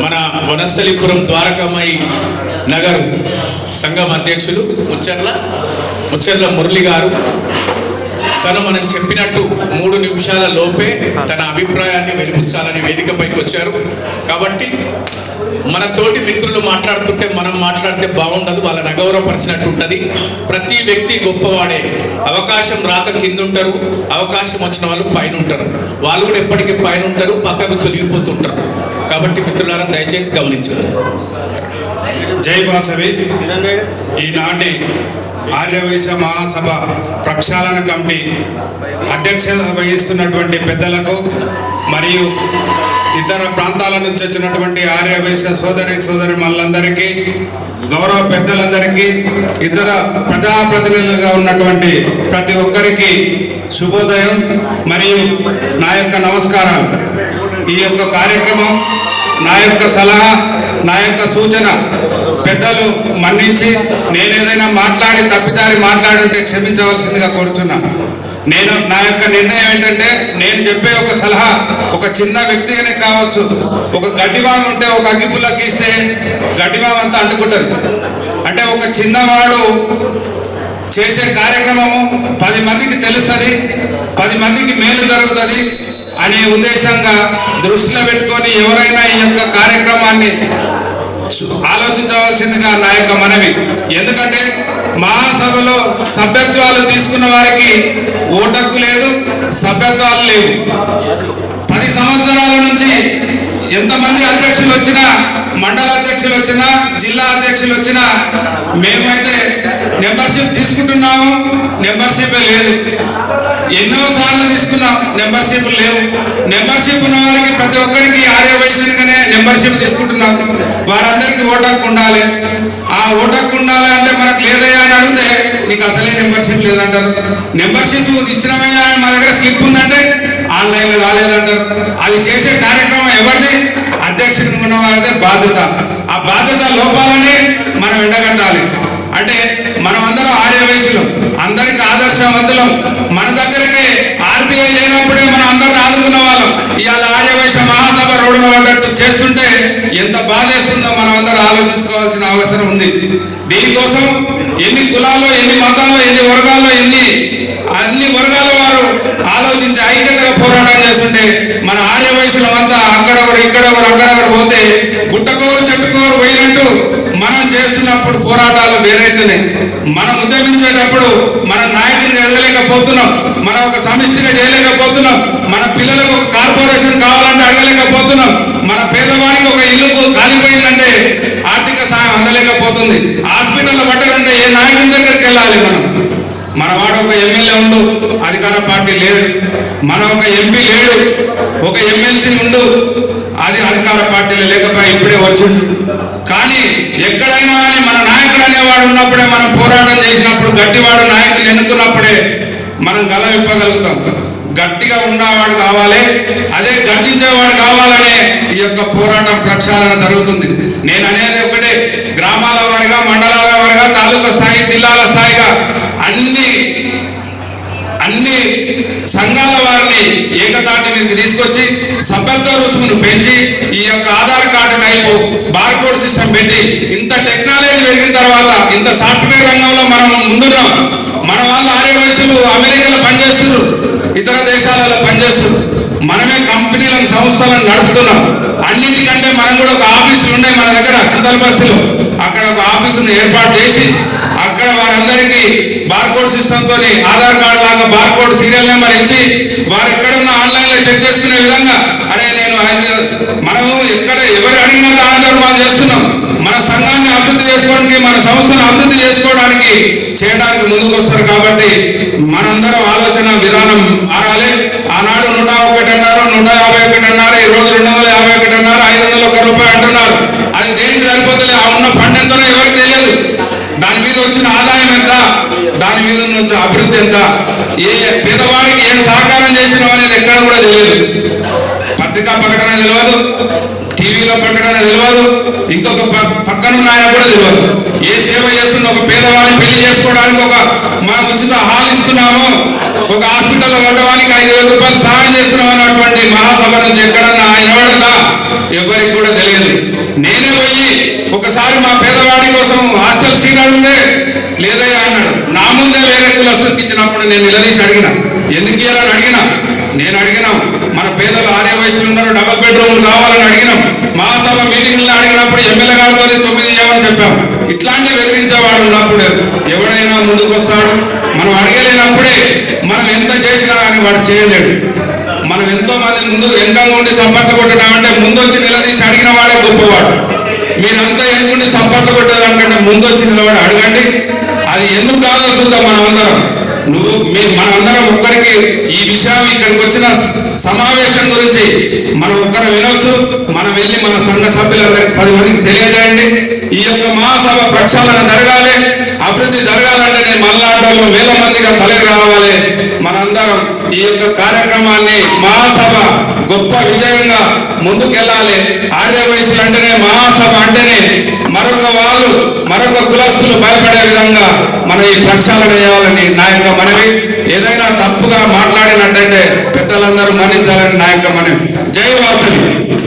మన వనస్థలిపురం ద్వారకామాయి నగర్ సంఘం అధ్యక్షులు ముచ్చర్ల మురళి గారు తను మనం చెప్పినట్టు 3 నిమిషాల లోపే తన అభిప్రాయాన్ని వెలిబుచ్చాలని వేదికపైకి వచ్చారు. కాబట్టి మన తోటి మిత్రులు మాట్లాడుతుంటే మనం మాట్లాడితే బాగుండదు, వాళ్ళని అగౌరవపరిచినట్టు ఉంటుంది. ప్రతి వ్యక్తి గొప్పవాడే. అవకాశం రాక కింద ఉంటారు, అవకాశం వచ్చిన వాళ్ళు పైన ఉంటారు. వాళ్ళు కూడా ఎప్పటికీ పైన ఉంటారు, పక్కకు తొలగిపోతుంటారు. కాబట్టి మిత్రులారా దయచేసి గమనించారు. జై వాసవి. ఈనాటి ఆర్యవైశ్య మహాసభ ప్రక్షాళన కమిటీ అధ్యక్షత వహిస్తున్నటువంటి పెద్దలకు మరియు ఇతర ప్రాంతాల నుంచి వచ్చినటువంటి ఆర్యవైశ్య సోదరిమణులందరికీ, గౌరవ పెద్దలందరికీ, ఇతర ప్రజాప్రతినిధులుగా ఉన్నటువంటి ప్రతి ఒక్కరికి శుభోదయం మరియు నా యొక్క నమస్కారాలు. ఈ యొక్క కార్యక్రమం, నా యొక్క సలహా, నా యొక్క సూచన పెద్దలు మన్నించి నేనేదైనా మాట్లాడి తప్పిదారి మాట్లాడుంటే క్షమించవలసిందిగా కోరుచున్నా. నా యొక్క నిర్ణయం ఏంటంటే, నేను చెప్పే ఒక సలహా ఒక చిన్న వ్యక్తిగానే కావచ్చు. ఒక గడ్డివాము ఉంటే ఒక అగ్గిపుల్ల గీస్తే గడ్డివాము అంతా అంటుకుంటుంది. అంటే ఒక చిన్నవాడు చేసే కార్యక్రమము 10 మందికి తెలుస్తుంది, 10 మందికి మేలు జరుగుతుంది అనే ఉద్దేశంగా దృష్టిలో పెట్టుకొని ఎవరైనా ఈ యొక్క కార్యక్రమాన్ని ఆలోచించవలసిందిగా నా యొక్క మనవి. ఎందుకంటే మహాసభలో సభ్యత్వాలు తీసుకున్న వారికి ఓటక్కు లేదు, సభ్యత్వాలు లేవు. 10 సంవత్సరాల నుంచి ఎంతమంది అధ్యక్షులు వచ్చినా, మండల అధ్యక్షులు వచ్చినా, జిల్లా అధ్యక్షులు వచ్చినా మేమైతే మెంబర్షిప్ తీసుకుంటున్నాము, మెంబర్షిప్ లేదు. ఎన్నోసార్లు తీసుకున్నాం, మెంబర్షిప్ లేవు. మెంబర్షిప్ ఉన్న వారికి ప్రతి ఒక్కరికి ఆర్యవైశ్యునిగానే మెంబర్షిప్ తీసుకుంటున్నాం. వారందరికీ ఓటక్కు ఉండాలి. ఆ ఓటక్కు ఉండాలి అంటే మనకు లేదయ్యా అని అడిగితే నీకు అసలే మెంబర్షిప్ లేదంటారు. మెంబర్షిప్ ఇచ్చినవయ్యా మా దగ్గర స్లిప్ ఉందంటే ఆన్లైన్లో రాలేదంటారు. అది చేసే కార్యక్రమం ఎవరిది? అధ్యక్షుడికి ఉన్న వారిదే బాధ్యత. ఆ బాధ్యత లోపాలని మనం ఎండగట్టాలి. అంటే మనమందరం ఆర్యవైశ్యులం, అందరికి ఆదర్శవంతులం. మన దగ్గరికి ఆర్బీఐ లేనప్పుడే మనం అందరిని ఆదుకున్న వాళ్ళం. ఇవాళ ఆర్యవైశ్య మహాసభ రోడ్డున పడ్డట్టు చేస్తుంటే ఎంత బాధేస్తుందో మనం అందరూ ఆలోచించుకోవాల్సిన అవసరం ఉంది. దీనికోసం ఎన్ని కులాలు, ఎన్ని మతాలు, ఎన్ని వర్గాలు, అన్ని వర్గాల వారు ఆలోచించి ఐక్యతగా పోరాటం చేస్తుంటే మన ఆర్యవైశ్యులం అంతా అక్కడొకరు ఇక్కడొకరు అక్కడొకరు పోతే గుట్టకోరు చెట్టుకోరు పోయినట్టు మనం చేస్తున్నప్పుడు పోరాటాలు వేరైతున్నాయి. మనం ఉద్యమించేటప్పుడు మన నాయకుడిని ఎదగలేకపోతున్నాం, మనం ఒక సమిష్టిగా చేయలేకపోతున్నాం, మన పిల్లలకు ఒక కార్పొరేషన్ కావాలంటే అడగలేకపోతున్నాం, మన పేదవానికి ఒక ఇల్లు కాలిపోయిందంటే ఆర్థిక సాయం అందలేకపోతుంది. హాస్పిటల్ పట్టాలంటే ఏ నాయకుడి దగ్గరికి వెళ్ళాలి? మన వాడు ఒక ఎమ్మెల్యే ఉండు, అధికార పార్టీ లేడు. మన ఒక ఎంపీ లేడు, ఒక ఎమ్మెల్సీ ఉండు, అది అధికార పార్టీలో లేకపోయి ఇప్పుడే వచ్చిండు. కానీ ఎక్కడైనా కానీ మన నాయకుడు అనేవాడు ఉన్నప్పుడే, మనం పోరాటం చేసినప్పుడు, గట్టివాడు నాయకులు ఎన్నుకున్నప్పుడే మనం గల విప్పగలుగుతాం. గట్టిగా ఉన్నవాడు కావాలి, అదే గర్జించేవాడు కావాలనే ఈ యొక్క పోరాటం ప్రక్షాళన జరుగుతుంది. నేను అనేది ఒకటే, గ్రామాల వారిగా, మండలాల వారిగా, తాలూకా స్థాయి, జిల్లాల స్థాయిగా అన్ని సంఘాల వారిని ఏకతాటి మీదకి తీసుకొచ్చి సభ్యత్వ రుసుమును పెంచి ఈ యొక్క Aadhaar card type barcode system పెట్టి ఇంత టెక్నాలజీ పెరిగిన తర్వాత, ఇంత సాఫ్ట్వేర్ రంగంలో మనం ముందున్నాం. మన వాళ్ళు ఆర్యవైశ్యులు అమెరికాలో పనిచేస్తున్నారు, ఇతర దేశాలలో పనిచేస్తున్నారు. మనమే కంపెనీలను, సంస్థలను నడుపుతున్నాం. అన్నింటికంటే మనం కూడా ఒక ఆఫీసులు ఉన్నాయి మన దగ్గర చింతల బస్సులో. అక్కడ ఒక ఆఫీసును ఏర్పాటు చేసి అక్కడ వారందరికీ బార్కోడ్ సిస్టమ్తో ఆధార్ కార్డు లాగా బార్కోడ్ సీరియల్ నెంబర్ ఇచ్చి వారు ఎక్కడున్న ఆన్లైన్లో చెక్ చేసుకునే విధంగా, అరే మనము ఎక్కడ ఎవరు అడిగినా దాన ధర్మాలు చేస్తున్నాం. మన సంఘాన్ని అభివృద్ధి చేసుకోవడానికి, మన సంస్థను అభివృద్ధి చేసుకోవడానికి చేయడానికి ముందుకు వస్తారు. కాబట్టి మనందరం ఆలోచన విధానం మారాలి. ఆనాడు 101 అన్నారు, 151 అన్నారు, ఈ రోజు 251 అన్నారు, 501 రూపాయలు అంటున్నారు. అది దేనికి సరిపోతుంది? ఆ ఉన్న ఫండ్ ఎంతనో ఎవరికి తెలియదు. దాని మీద వచ్చిన ఆదాయం ఎంత, దాని మీద వచ్చిన అభివృద్ధి ఎంత, ఏ పేదవాడికి ఏం సహకారం చేసినాం అనేది ఎక్కడ కూడా తెలియదు. పత్రికా ప్రకటన తెలియదు, టీవీలో ప్రకటన తెలియదు, ఇంకొక పక్కనున్న ఆయన కూడా తెలియదు. ఏ సేవ చేస్తున్న ఒక పేదవాడిని పెళ్లి చేసుకోవడానికి మనం ఉచిత హాల్ ఇస్తున్నాము, ఒక హాస్పిటల్లో పడ్డవానికి 5,000 రూపాయలు సహాయం చేస్తున్నాం అన్నటువంటి మహాసభ నుంచి ఎక్కడన్నా నిలబడదా? ఎవరికి కూడా తెలియదు. మా పేదవాడి కోసం హాస్టల్ సీట్ అడిగితే లేదయ్యా అన్నాడు. నా ముందే వేరే కులస్తులకు ఇచ్చినప్పుడు నేను నిలదీసి అడిగిన, ఎందుకు ఇవ్వాలని అడిగినా. నేను అడిగినాం, మన పేదలు ఆర్య వయసులు ఉన్నారు, డబుల్ బెడ్రూమ్లు కావాలని అడిగినాం. మహాసభ మీటింగ్లో అడిగినప్పుడు ఎమ్మెల్యే గారితో 9 ఇవ్వమని చెప్పాం. ఇట్లాంటి బెదిరించేవాడు ఉన్నప్పుడు ఎవడైనా ముందుకు వస్తాడు. మనం అడగలేనప్పుడే మనం ఎంత చేసినా కానీ వాడు చేయలేడు. మనం ఎంతో మంది ముందు వెనకంగా ఉండి చప్పట్లు కొట్టడం అంటే ముందు వచ్చి నిలదీసి అడిగిన వాడే గొప్పవాడు. మీరంతా ఎన్నుకుండి చప్పట్లు కొట్టేదానికంటే ముందు వచ్చి నిలబడి అడగండి. అది ఎందుకు కాదో చూద్దాం. మనమందరం ఒక్కరికి ఈ విషయం ఇక్కడికి వచ్చిన సమావేశం గురించి మనం ఒక్కరు వినొచ్చు. మనం వెళ్ళి మన సంఘ సభ్యులందరికీ 10 మందికి తెలియజేయండి. ఈ యొక్క మహాసభ ప్రక్షాళన జరగాలి, అభివృద్ధి జరగాలంటే మల్లాండలో 1000 మందిగా తలకి రావాలి. మనందరం ఈ యొక్క కార్యక్రమాన్ని మహాసభ గొప్ప విజయంగా ముందుకెళ్ళాలి. ఆర్య వయసులు అంటేనే మహాసభ అంటేనే మరొక కులస్తులు భయపడే విధంగా మనం ఈ ప్రక్షాళన చేయాలని నా యొక్క మనవి. ఏదైనా తప్పుగా మాట్లాడినట్టయితే పెద్దలందరూ మన్నించాలని నా యొక్క మనవి. జై వాసవి.